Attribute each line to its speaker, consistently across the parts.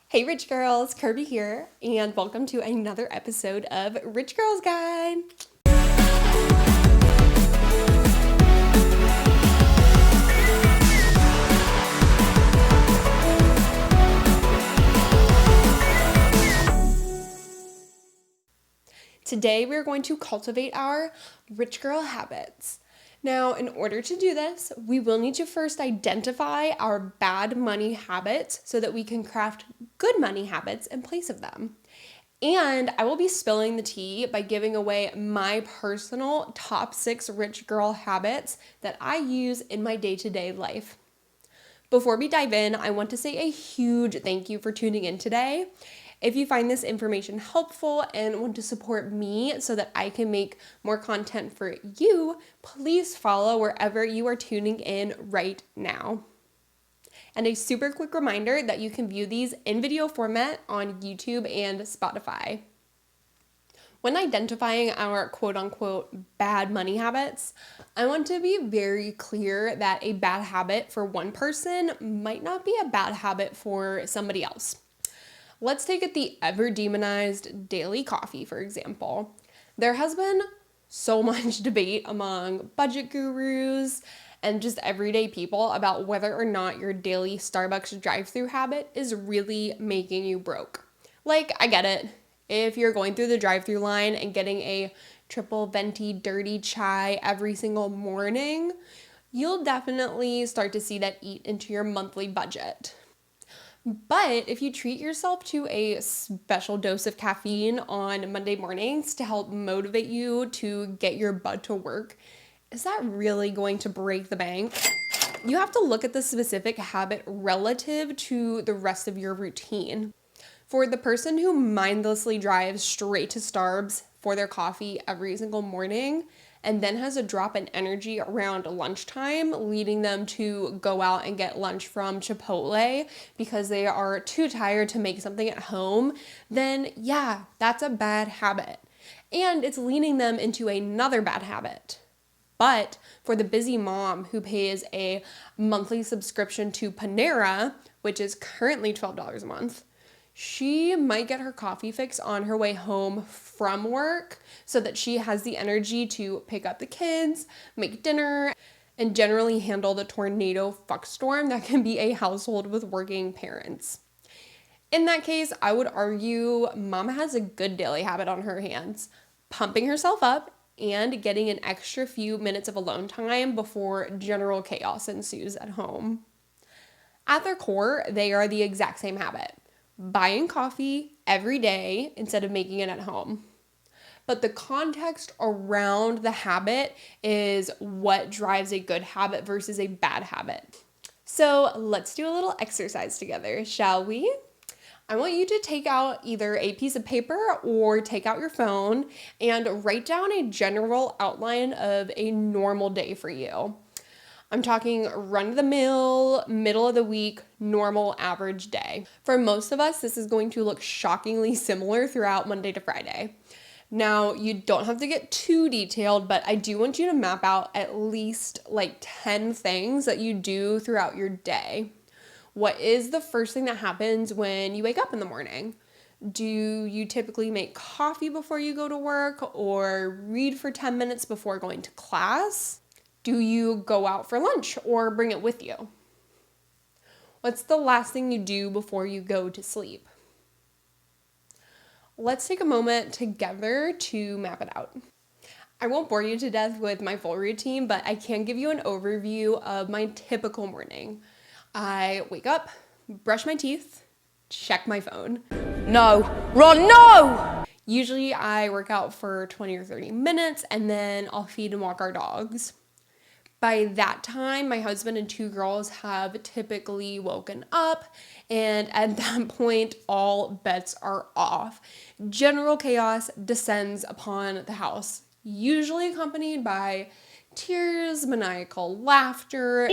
Speaker 1: Hey Rich Girls, Kirby here, and welcome to another episode of Rich Girls Guide. Today we're going to cultivate our rich girl habits. Now, in order to do this, we will need to first identify our bad money habits so that we can craft good money habits in place of them. And I will be spilling the tea by giving away my personal top 6 rich girl habits that I use in my day-to-day life. Before we dive in, I want to say a huge thank you for tuning in today. If you find this information helpful and want to support me so that I can make more content for you, please follow wherever you are tuning in right now. And a super quick reminder that you can view these in video format on YouTube and Spotify. When identifying our quote-unquote bad money habits, I want to be very clear that a bad habit for one person might not be a bad habit for somebody else. Let's take it the ever-demonized daily coffee, for example. There has been so much debate among budget gurus and just everyday people about whether or not your daily Starbucks drive-thru habit is really making you broke. Like, I get it. If you're going through the drive-thru line and getting a triple venti dirty chai every single morning, you'll definitely start to see that eat into your monthly budget. But if you treat yourself to a special dose of caffeine on Monday mornings to help motivate you to get your butt to work, is that really going to break the bank? You have to look at the specific habit relative to the rest of your routine. For the person who mindlessly drives straight to Starbucks for their coffee every single morning and then has a drop in energy around lunchtime, leading them to go out and get lunch from Chipotle because they are too tired to make something at home, then yeah, that's a bad habit. And it's leading them into another bad habit. But for the busy mom who pays a monthly subscription to Panera, which is currently $12 a month, she might get her coffee fix on her way home from work so that she has the energy to pick up the kids, make dinner, and generally handle the tornado fuckstorm that can be a household with working parents. In that case, I would argue mama has a good daily habit on her hands, pumping herself up and getting an extra few minutes of alone time before general chaos ensues at home. At their core, they are the exact same habit. Buying coffee every day instead of making it at home. But the context around the habit is what drives a good habit versus a bad habit. So let's do a little exercise together, shall we? I want you to take out either a piece of paper or take out your phone and write down a general outline of a normal day for you. I'm talking run-of-the-mill, middle of the week, normal average day. For most of us, this is going to look shockingly similar throughout Monday to Friday. Now, you don't have to get too detailed, but I do want you to map out at least like 10 things that you do throughout your day. What is the first thing that happens when you wake up in the morning? Do you typically make coffee before you go to work or read for 10 minutes before going to class? Do you go out for lunch or bring it with you? What's the last thing you do before you go to sleep? Let's take a moment together to map it out. I won't bore you to death with my full routine, but I can give you an overview of my typical morning. I wake up, brush my teeth, check my phone.
Speaker 2: No, Ron, no!
Speaker 1: Usually I work out for 20 or 30 minutes and then I'll feed and walk our dogs. By that time, my husband and 2 girls have typically woken up, and at that point, all bets are off. General chaos descends upon the house, usually accompanied by tears, maniacal laughter,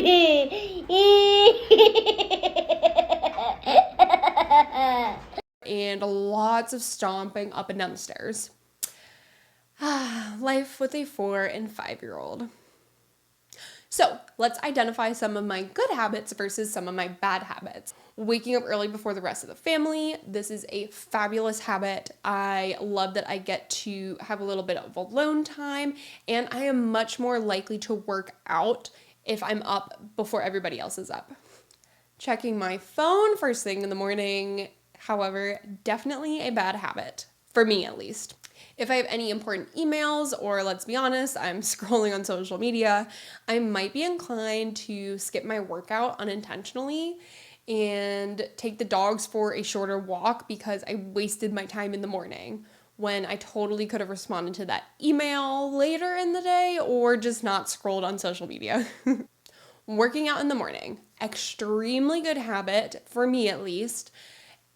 Speaker 1: and lots of stomping up and down the stairs. Life with a 4 and 5-year-old. So let's identify some of my good habits versus some of my bad habits. Waking up early before the rest of the family. This is a fabulous habit. I love that I get to have a little bit of alone time, and I am much more likely to work out if I'm up before everybody else is up. Checking my phone first thing in the morning, however, definitely a bad habit, for me at least. If I have any important emails, or let's be honest, I'm scrolling on social media, I might be inclined to skip my workout unintentionally and take the dogs for a shorter walk because I wasted my time in the morning when I totally could have responded to that email later in the day or just not scrolled on social media. Working out in the morning, extremely good habit, for me at least.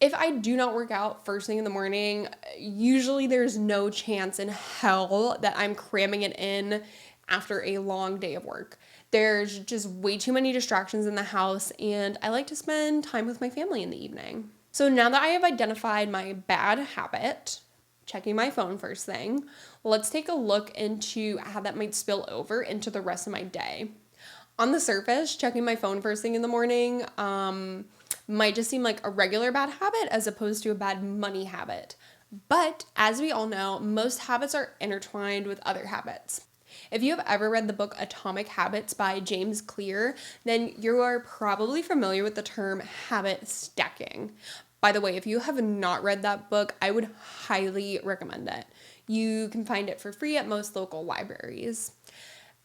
Speaker 1: If I do not work out first thing in the morning, usually there's no chance in hell that I'm cramming it in after a long day of work. There's just way too many distractions in the house, and I like to spend time with my family in the evening. So now that I have identified my bad habit, checking my phone first thing, let's take a look into how that might spill over into the rest of my day. On the surface, checking my phone first thing in the morning might just seem like a regular bad habit as opposed to a bad money habit. But as we all know, most habits are intertwined with other habits. If you have ever read the book Atomic Habits by James Clear, then you are probably familiar with the term habit stacking. By the way, if you have not read that book, I would highly recommend it. You can find it for free at most local libraries.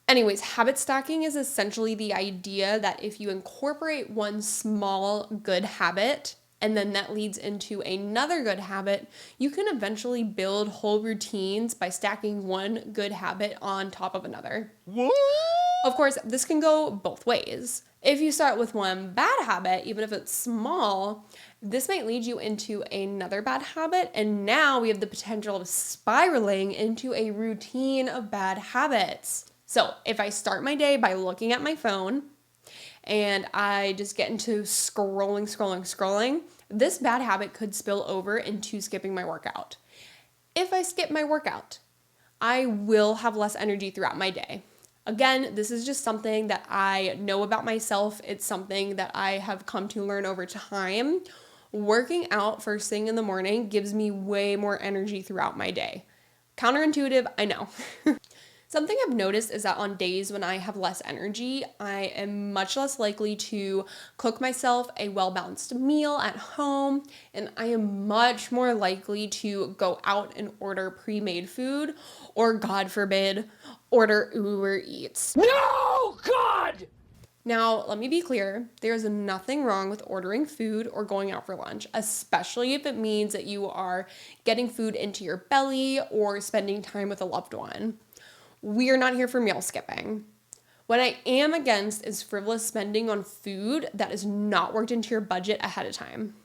Speaker 1: Anyways, habit stacking is essentially the idea that if you incorporate one small good habit and then that leads into another good habit, you can eventually build whole routines by stacking one good habit on top of another.
Speaker 2: What?
Speaker 1: Of course, this can go both ways. If you start with one bad habit, even if it's small, this might lead you into another bad habit, and now we have the potential of spiraling into a routine of bad habits. So if I start my day by looking at my phone and I just get into scrolling, this bad habit could spill over into skipping my workout. If I skip my workout, I will have less energy throughout my day. Again, this is just something that I know about myself. It's something that I have come to learn over time. Working out first thing in the morning gives me way more energy throughout my day. Counterintuitive, I know. Something I've noticed is that on days when I have less energy, I am much less likely to cook myself a well-balanced meal at home, and I am much more likely to go out and order pre-made food, or God forbid, order Uber Eats.
Speaker 2: No, God!
Speaker 1: Now, let me be clear, there's nothing wrong with ordering food or going out for lunch, especially if it means that you are getting food into your belly or spending time with a loved one. We are not here for meal skipping. What I am against is frivolous spending on food that is not worked into your budget ahead of time.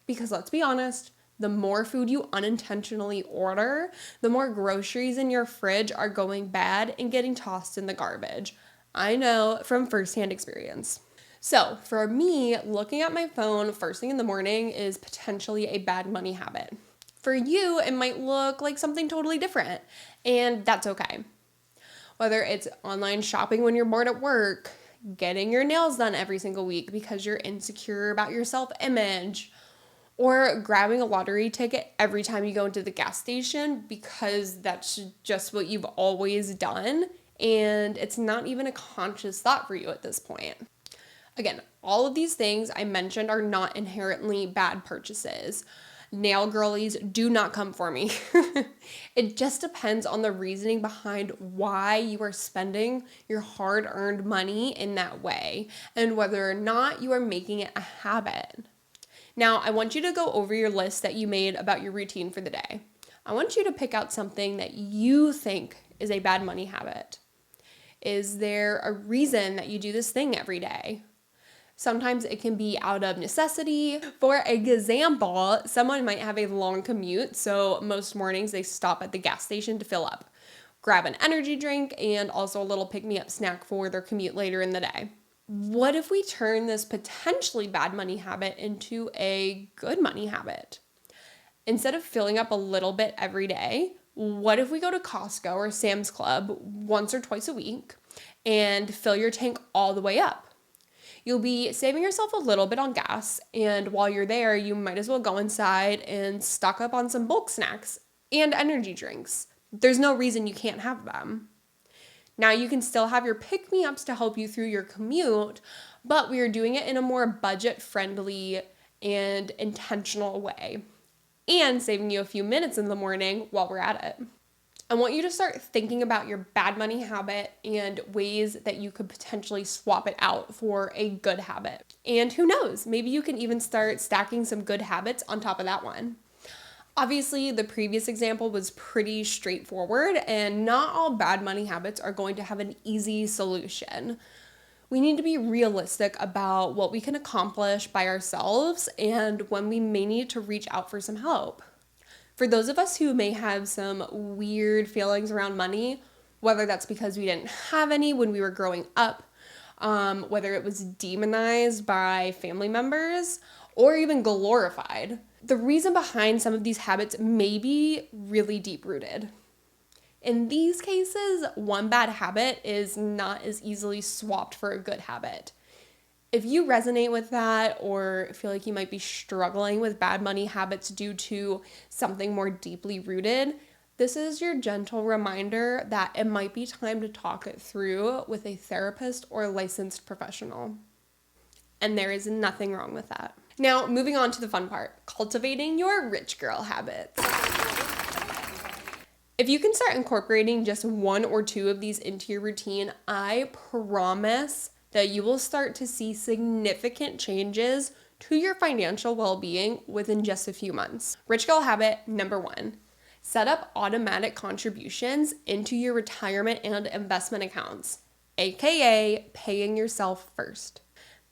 Speaker 1: Because let's be honest, the more food you unintentionally order, the more groceries in your fridge are going bad and getting tossed in the garbage. I know from firsthand experience. So for me, looking at my phone first thing in the morning is potentially a bad money habit. For you, it might look like something totally different, and that's okay. Whether it's online shopping when you're bored at work, getting your nails done every single week because you're insecure about your self-image, or grabbing a lottery ticket every time you go into the gas station because that's just what you've always done, and it's not even a conscious thought for you at this point. Again, all of these things I mentioned are not inherently bad purchases. Nail girlies, do not come for me. It just depends on the reasoning behind why you are spending your hard-earned money in that way and whether or not you are making it a habit. Now, I want you to go over your list that you made about your routine for the day. I want you to pick out something that you think is a bad money habit. Is there a reason that you do this thing every day? Sometimes it can be out of necessity. For example, someone might have a long commute, so most mornings they stop at the gas station to fill up, grab an energy drink, and also a little pick-me-up snack for their commute later in the day. What if we turn this potentially bad money habit into a good money habit? Instead of filling up a little bit every day, what if we go to Costco or Sam's Club once or twice a week and fill your tank all the way up. You'll be saving yourself a little bit on gas, and while you're there, you might as well go inside and stock up on some bulk snacks and energy drinks. There's no reason you can't have them. Now you can still have your pick-me-ups to help you through your commute, but we are doing it in a more budget-friendly and intentional way, and saving you a few minutes in the morning while we're at it. I want you to start thinking about your bad money habit and ways that you could potentially swap it out for a good habit. And who knows, maybe you can even start stacking some good habits on top of that one. Obviously, the previous example was pretty straightforward, and not all bad money habits are going to have an easy solution. We need to be realistic about what we can accomplish by ourselves and when we may need to reach out for some help. For those of us who may have some weird feelings around money, whether that's because we didn't have any when we were growing up, whether it was demonized by family members, or even glorified, the reason behind some of these habits may be really deep-rooted. In these cases, one bad habit is not as easily swapped for a good habit. If you resonate with that or feel like you might be struggling with bad money habits due to something more deeply rooted, this is your gentle reminder that it might be time to talk it through with a therapist or a licensed professional. And there is nothing wrong with that. Now, moving on to the fun part, cultivating your rich girl habits. If you can start incorporating just one or two of these into your routine, I promise that you will start to see significant changes to your financial well-being within just a few months. Rich girl habit number 1, set up automatic contributions into your retirement and investment accounts, aka paying yourself first.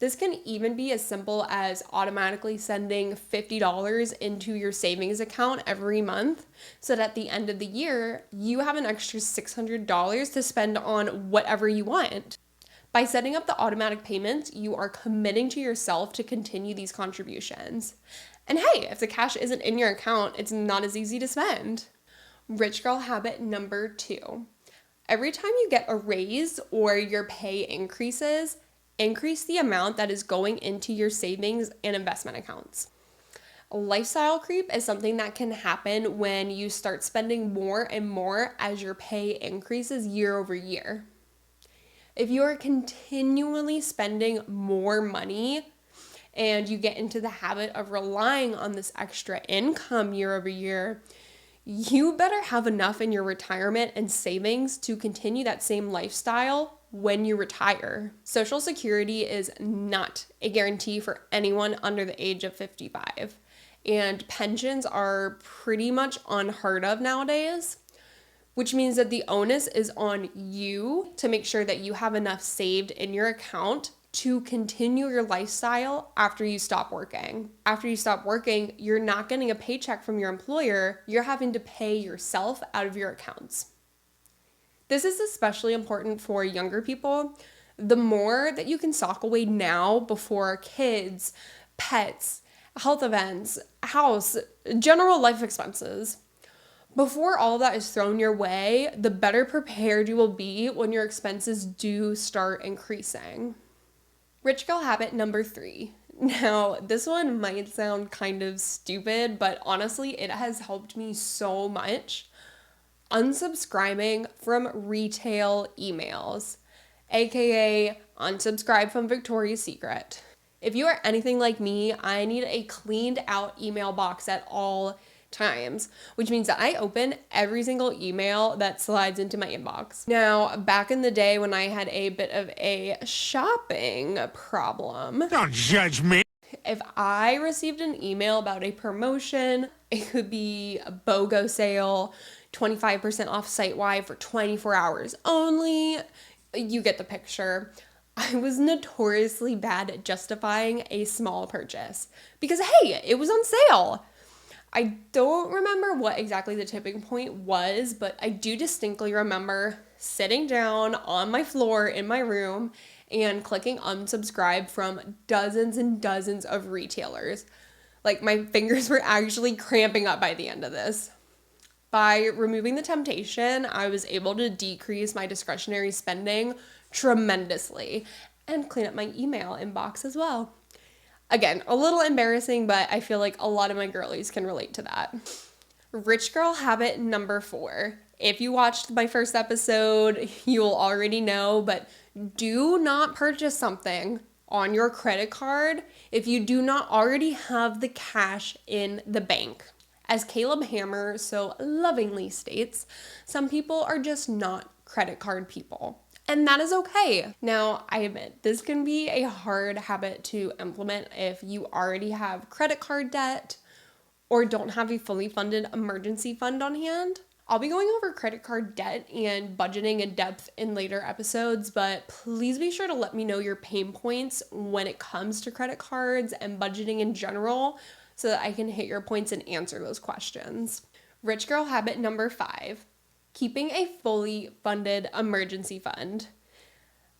Speaker 1: This can even be as simple as automatically sending $50 into your savings account every month so that at the end of the year, you have an extra $600 to spend on whatever you want. By setting up the automatic payments, you are committing to yourself to continue these contributions. And hey, if the cash isn't in your account, it's not as easy to spend. Rich girl habit number 2. Every time you get a raise or your pay increases, increase the amount that is going into your savings and investment accounts. Lifestyle creep is something that can happen when you start spending more and more as your pay increases year over year. If you are continually spending more money and you get into the habit of relying on this extra income year over year, you better have enough in your retirement and savings to continue that same lifestyle when you retire. Social Security is not a guarantee for anyone under the age of 55, and pensions are pretty much unheard of nowadays, which means that the onus is on you to make sure that you have enough saved in your account to continue your lifestyle after you stop working. After you stop working, you're not getting a paycheck from your employer, you're having to pay yourself out of your accounts. This is especially important for younger people. The more that you can sock away now before kids, pets, health events, house, general life expenses, before all that is thrown your way, the better prepared you will be when your expenses do start increasing. Rich girl habit number 3. Now, this one might sound kind of stupid, but honestly, it has helped me so much. Unsubscribing from retail emails, aka unsubscribe from Victoria's Secret. If you are anything like me, I need a cleaned out email box at all times, which means that I open every single email that slides into my inbox. Now, back in the day when I had a bit of a shopping problem,
Speaker 2: Don't judge me.
Speaker 1: if I received an email about a promotion, it could be a BOGO sale, 25% off site-wide for 24 hours only, you get the picture. I was notoriously bad at justifying a small purchase because, hey, it was on sale. I don't remember what exactly the tipping point was, but I do distinctly remember sitting down on my floor in my room and clicking unsubscribe from dozens and dozens of retailers. Like, my fingers were actually cramping up by the end of this. By removing the temptation, I was able to decrease my discretionary spending tremendously and clean up my email inbox as well. Again, a little embarrassing, but I feel like a lot of my girlies can relate to that. Rich girl habit number 4. If you watched my first episode, you'll already know, but do not purchase something on your credit card if you do not already have the cash in the bank. As Caleb Hammer so lovingly states, some people are just not credit card people. And that is okay. Now, I admit, this can be a hard habit to implement if you already have credit card debt or don't have a fully funded emergency fund on hand. I'll be going over credit card debt and budgeting in depth in later episodes, but please be sure to let me know your pain points when it comes to credit cards and budgeting in general so that I can hit your points and answer those questions. Rich girl habit number 5, keeping a fully funded emergency fund.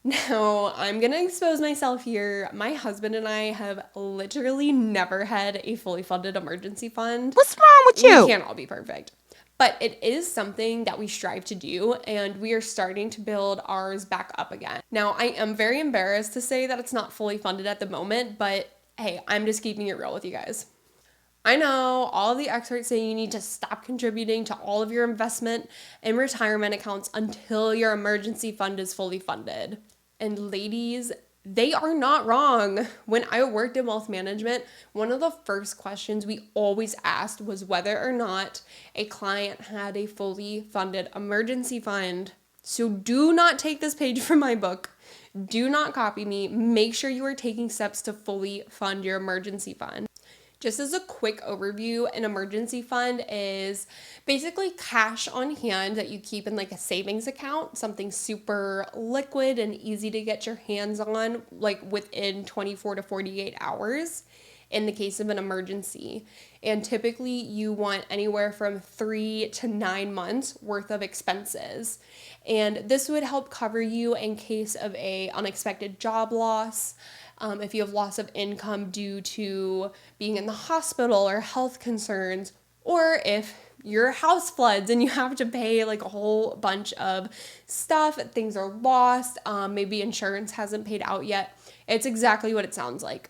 Speaker 1: Now, I'm going to expose myself here. My husband and I have literally never had a fully funded emergency fund.
Speaker 3: What's wrong with you?
Speaker 1: We can't all be perfect. But it is something that we strive to do, and we are starting to build ours back up again. Now, I am very embarrassed to say that it's not fully funded at the moment, but hey, I'm just keeping it real with you guys. I know all the experts say you need to stop contributing to all of your investment and retirement accounts until your emergency fund is fully funded. And ladies, they are not wrong. When I worked in wealth management, one of the first questions we always asked was whether or not a client had a fully funded emergency fund. So do not take this page from my book. Do not copy me. Make sure you are taking steps to fully fund your emergency fund. Just as a quick overview, an emergency fund is basically cash on hand that you keep in like a savings account, something super liquid and easy to get your hands on, like within 24 to 48 hours in the case of an emergency. And typically you want anywhere from 3 to 9 months worth of expenses. And this would help cover you in case of a unexpected job loss, if you have loss of income due to being in the hospital or health concerns, or if your house floods and you have to pay like a whole bunch of stuff, things are lost, maybe insurance hasn't paid out yet. It's exactly what it sounds like.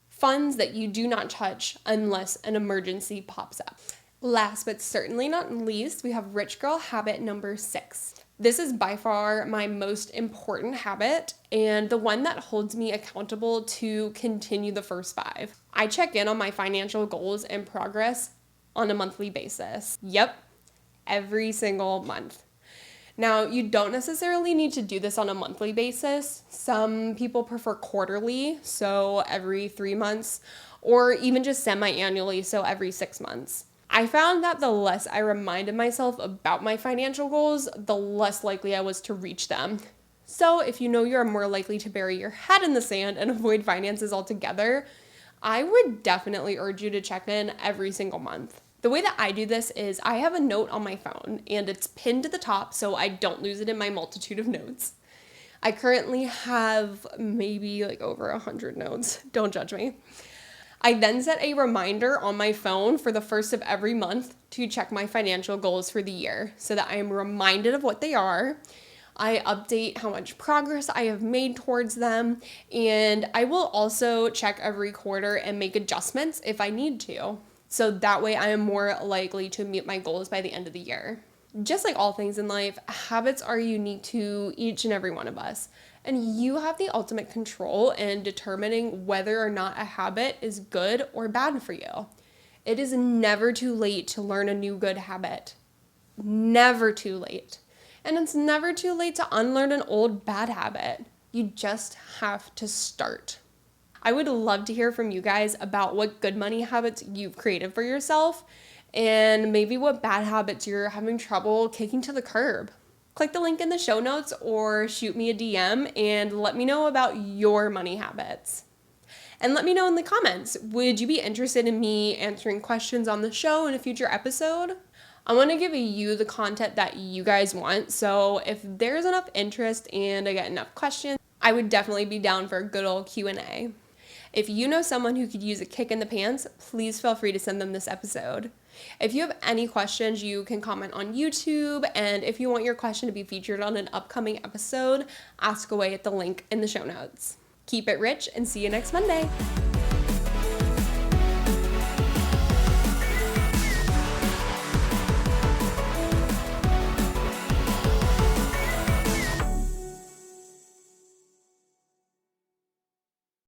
Speaker 1: Funds that you do not touch unless an emergency pops up. Last but certainly not least, we have rich girl habit number 6. This is by far my most important habit and the one that holds me accountable to continue the first 5. I check in on my financial goals and progress on a monthly basis. Yep, every single month. Now, you don't necessarily need to do this on a monthly basis. Some people prefer quarterly, so every 3 months, or even just semi-annually, so every 6 months. I found that the less I reminded myself about my financial goals, the less likely I was to reach them. So if you know you're more likely to bury your head in the sand and avoid finances altogether, I would definitely urge you to check in every single month. The way that I do this is I have a note on my phone and it's pinned to the top so I don't lose it in my multitude of notes. I currently have maybe like over 100 notes. Don't judge me. I then set a reminder on my phone for the first of every month to check my financial goals for the year so that I am reminded of what they are. I update how much progress I have made towards them, and I will also check every quarter and make adjustments if I need to. So that way I am more likely to meet my goals by the end of the year. Just like all things in life, habits are unique to each and every one of us. And you have the ultimate control in determining whether or not a habit is good or bad for you. It is never too late to learn a new good habit. Never too late. And it's never too late to unlearn an old bad habit. You just have to start. I would love to hear from you guys about what good money habits you've created for yourself and maybe what bad habits you're having trouble kicking to the curb. Click the link in the show notes or shoot me a DM and let me know about your money habits. And let me know in the comments, would you be interested in me answering questions on the show in a future episode? I want to give you the content that you guys want, so if there's enough interest and I get enough questions, I would definitely be down for a good old Q&A. If you know someone who could use a kick in the pants, please feel free to send them this episode. If you have any questions, you can comment on YouTube, and if you want your question to be featured on an upcoming episode, ask away at the link in the show notes. Keep it rich and see you next Monday.